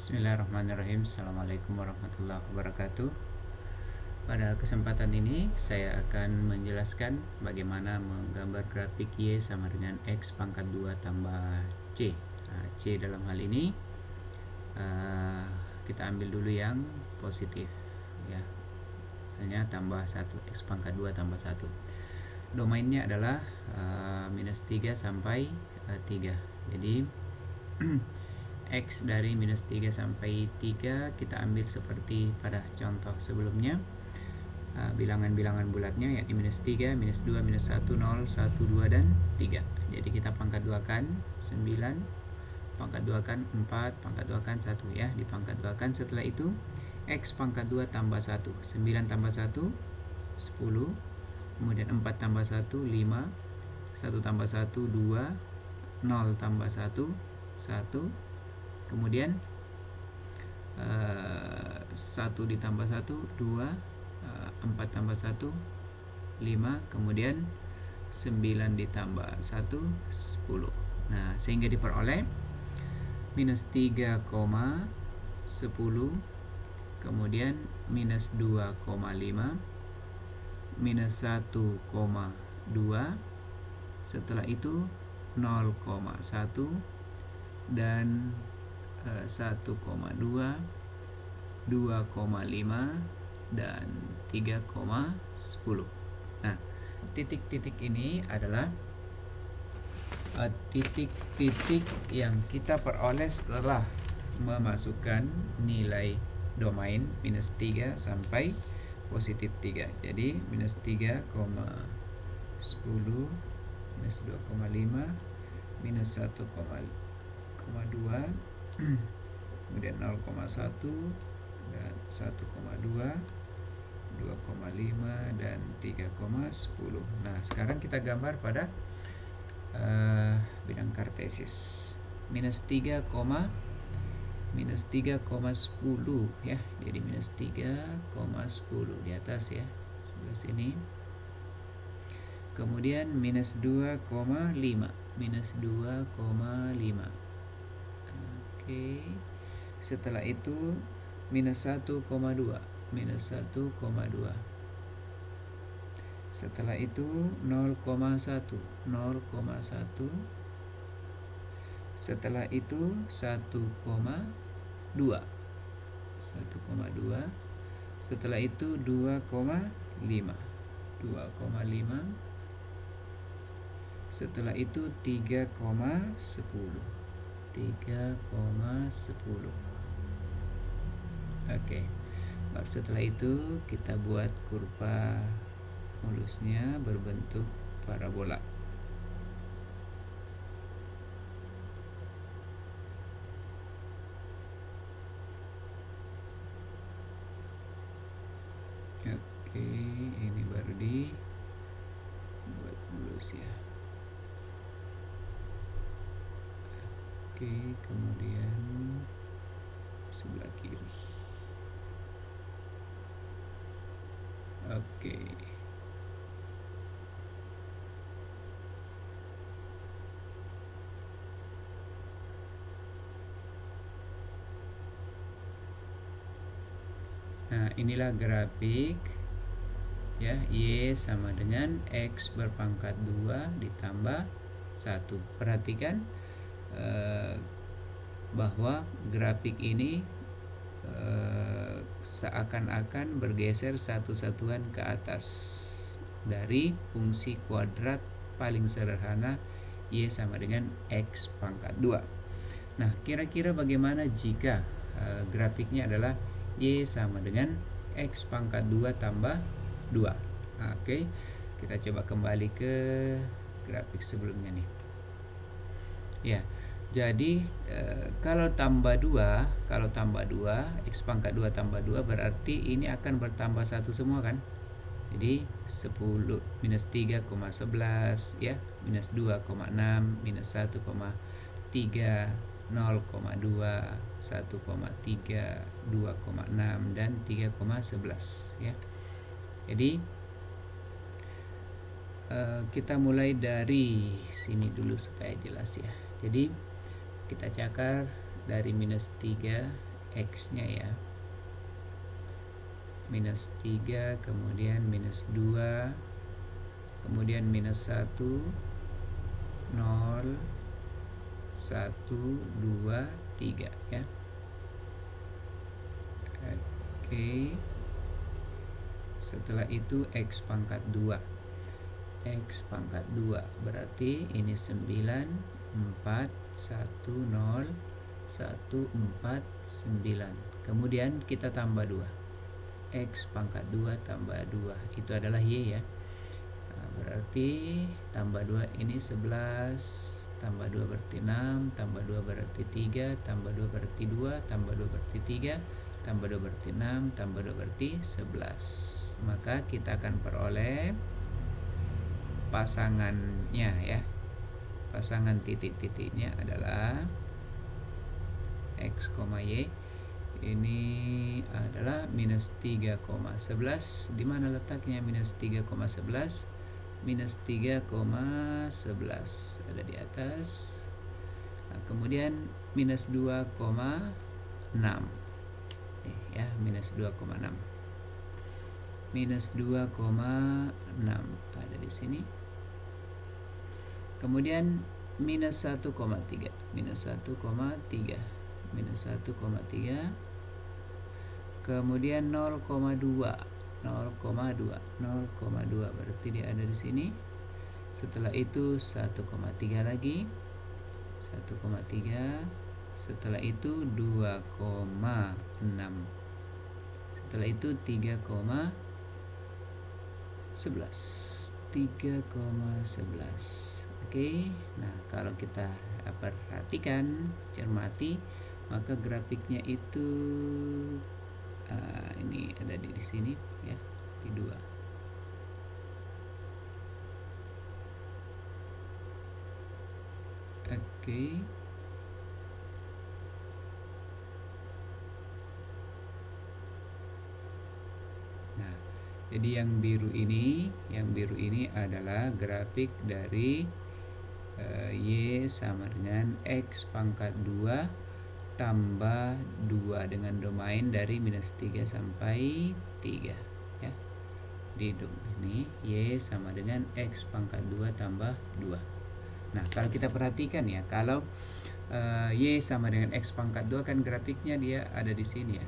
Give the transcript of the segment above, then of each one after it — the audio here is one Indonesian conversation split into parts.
Bismillahirrahmanirrahim. Assalamualaikum warahmatullahi wabarakatuh. Pada kesempatan ini saya akan menjelaskan bagaimana menggambar grafik Y sama dengan X pangkat 2 tambah C. C dalam hal ini kita ambil dulu yang positif ya. Misalnya tambah 1, X pangkat 2 tambah 1. Domainnya adalah minus 3 sampai 3. Jadi X dari minus 3 sampai 3 kita ambil seperti pada contoh sebelumnya. Bilangan-bilangan bulatnya yakni minus 3, minus 2, minus 1, 0, 1, 2, dan 3. Jadi kita pangkat 2 kan 9, pangkat 2 kan 4, pangkat 2 kan 1 ya. Dipangkat 2 kan, setelah itu X pangkat 2 tambah 1, 9 tambah 1, 10, kemudian 4 tambah 1, 5, 1 tambah 1, 2, 0 tambah 1, 1, kemudian 1 ditambah 1, 2, 4 tambah 1, 5, kemudian 9 ditambah 1, 10. Nah, sehingga diperoleh minus 3, 10, kemudian minus 2,5, minus 1,2, setelah itu 0,1, dan 1,2, 2,5, dan 3,10. Nah, titik-titik ini adalah titik-titik yang kita peroleh setelah memasukkan nilai domain minus 3 sampai positif 3. Jadi minus 3,10, minus 2,5, minus 1,2, kemudian 0,1, dan 1,2, 2,5, dan 3,10. Nah, sekarang kita gambar pada bidang kartesis. Minus 3,10 ya. Jadi minus 3,10 di atas ya, sebelah sini. Kemudian minus 2,5, minus 2,5. Oke. Setelah itu minus 1,2, minus 1,2. Setelah itu 0,1, 0,1. Setelah itu 1,2, 1,2. Setelah itu 2,5, 2,5. Setelah itu 3,10, 3,10. Oke. Setelah itu kita buat kurva mulusnya berbentuk parabola. Oke, ini baru dibuat mulus ya. Oke, kemudian sebelah kiri. Oke. Nah, inilah grafik ya, Y sama dengan X berpangkat 2 ditambah 1. Perhatikan bahwa grafik ini seakan-akan bergeser satu satuan ke atas dari fungsi kuadrat paling sederhana Y sama dengan X pangkat 2. Nah, kira-kira bagaimana jika grafiknya adalah Y sama dengan X pangkat 2 tambah 2. Oke, kita coba kembali ke grafik sebelumnya nih ya. Jadi kalau tambah 2, X pangkat 2 tambah 2 berarti ini akan bertambah 1 semua kan. Jadi 10, minus 3,11 ya, minus 2,6, minus 1,3, 0,2, 1,3, 2,6, dan 3,11 ya. Jadi kita mulai dari sini dulu supaya jelas ya. Jadi kita cakar dari minus 3 X-nya ya. Minus 3, kemudian minus 2, kemudian minus 1, 0, 1, 2, 3 ya. Oke. Setelah itu X pangkat 2. X pangkat 2 berarti ini 9, 4, 1, 0, 1, 4, 9. Kemudian kita tambah 2. X pangkat 2 tambah 2 itu adalah Y ya. Nah, berarti tambah 2 ini 11, tambah 2 berarti 6, tambah 2 berarti 3, tambah 2 berarti 2, tambah 2 berarti 3, tambah 2 berarti 6, tambah 2 berarti 11. Maka kita akan peroleh pasangannya ya. Pasangan titik-titiknya adalah X, Y. Ini adalah minus 3,11. Di mana letaknya minus 3,11? Minus 3,11 ada di atas. Nah, kemudian minus 2,6 ya, minus 2,6. Minus 2,6 ada di sini. Kemudian minus 1,3, minus 1,3, minus 1,3. Kemudian 0,2, 0,2 berarti dia ada di sini. Setelah itu 1,3 lagi, 1,3. Setelah itu 2,6. Setelah itu 3,11. 3,11. Oke, nah kalau kita perhatikan, cermati, maka grafiknya itu ini ada di sini ya, di 2. Oke. Nah, jadi yang biru ini adalah grafik dari Y sama dengan X pangkat 2 tambah 2 dengan domain dari minus 3 sampai 3 ya. Di ini Y sama dengan X pangkat 2 tambah 2. Nah, kalau kita perhatikan ya, kalau Y sama dengan X pangkat 2 kan grafiknya dia ada di sini ya,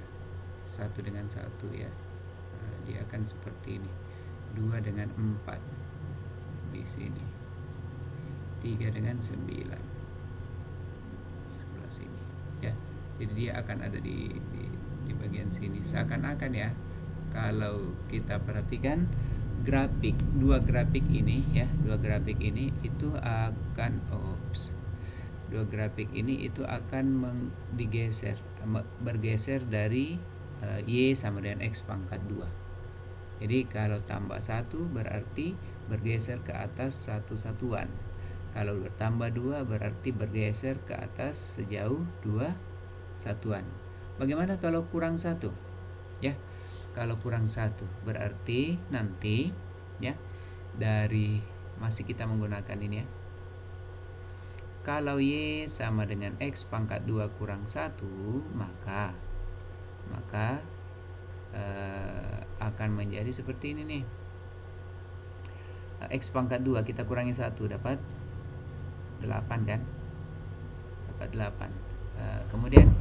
1 dengan 1 ya. Nah, dia akan seperti ini, 2 dengan 4 di sini, 3 dengan 9 sebelah sini ya. Jadi dia akan ada di bagian sini seakan-akan ya. Kalau kita perhatikan grafik, dua grafik ini ya, dua grafik ini itu akan bergeser dari Y sama dengan X pangkat 2. Jadi kalau tambah 1 berarti bergeser ke atas satu satuan. Kalau bertambah 2 berarti bergeser ke atas sejauh 2 satuan. Bagaimana kalau kurang 1? Ya. Kalau kurang 1 berarti nanti ya, dari masih kita menggunakan ini ya. Kalau Y sama dengan X pangkat 2 kurang 1, maka akan menjadi seperti ini nih. X pangkat 2 kita kurangi 1 dapat 8 kan? Dapat 8. Kemudian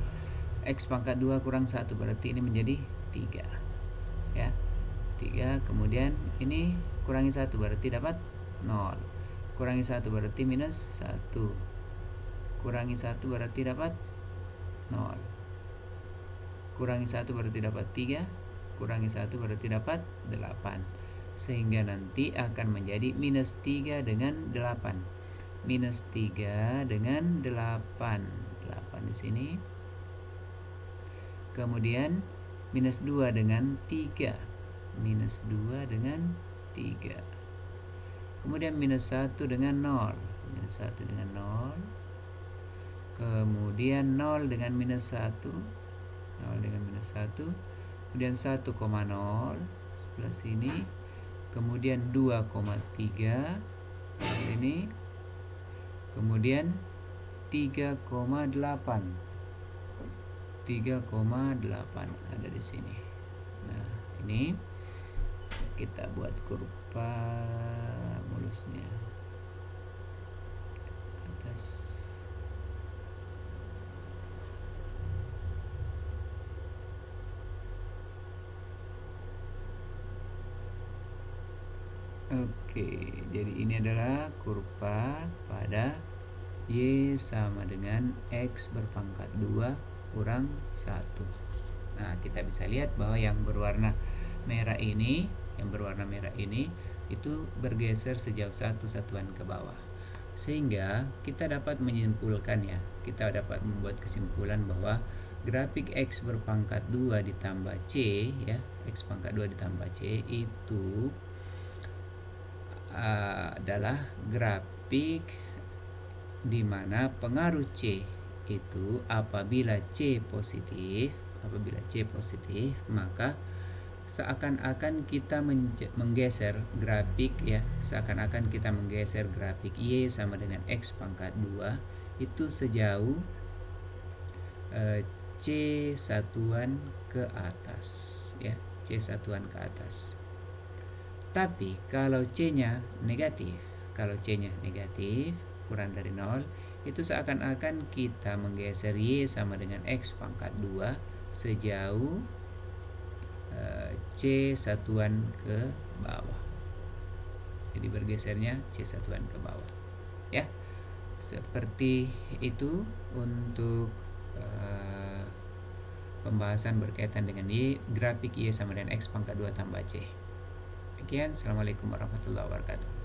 X pangkat 2 kurang 1 berarti ini menjadi 3 ya, 3. Kemudian ini kurangi 1 berarti dapat 0. Kurangi 1 berarti minus 1. Kurangi 1 berarti dapat 0. Kurangi 1 berarti dapat 3. Kurangi 1 berarti dapat 8. Sehingga nanti akan menjadi minus 3 dengan 8. Minus 3 dengan 8. 8 di sini. Kemudian minus 2 dengan 3. Minus 2 dengan 3. Kemudian minus 1 dengan 0. Minus 1 dengan 0. Kemudian 0 dengan minus 1. 0 dengan minus 1. Kemudian 1,0 sebelah sini. Kemudian 2,3 ini. Kemudian 3,8. 3,8 ada di sini. Nah, ini kita buat kurva mulusnya ke atas. Oke, jadi ini adalah kurva pada Y sama dengan X berpangkat 2 kurang 1. Nah, kita bisa lihat bahwa yang berwarna merah ini itu bergeser sejauh 1 satuan ke bawah. Sehingga kita dapat menyimpulkan ya, kita dapat membuat kesimpulan bahwa grafik X berpangkat 2 ditambah C ya, X pangkat 2 ditambah C itu adalah grafik di mana pengaruh C itu apabila C positif, maka seakan-akan kita menggeser grafik ya, Y sama dengan X pangkat 2 itu sejauh C satuan ke atas ya, C satuan ke atas. Tapi kalau C-nya negatif, kurang dari 0, itu seakan-akan kita menggeser Y sama dengan X pangkat 2 sejauh C satuan ke bawah. Jadi bergesernya C satuan ke bawah. Ya, seperti itu untuk pembahasan berkaitan dengan grafik Y sama dengan X pangkat 2 tambah C. Sekian, assalamualaikum warahmatullahi wabarakatuh.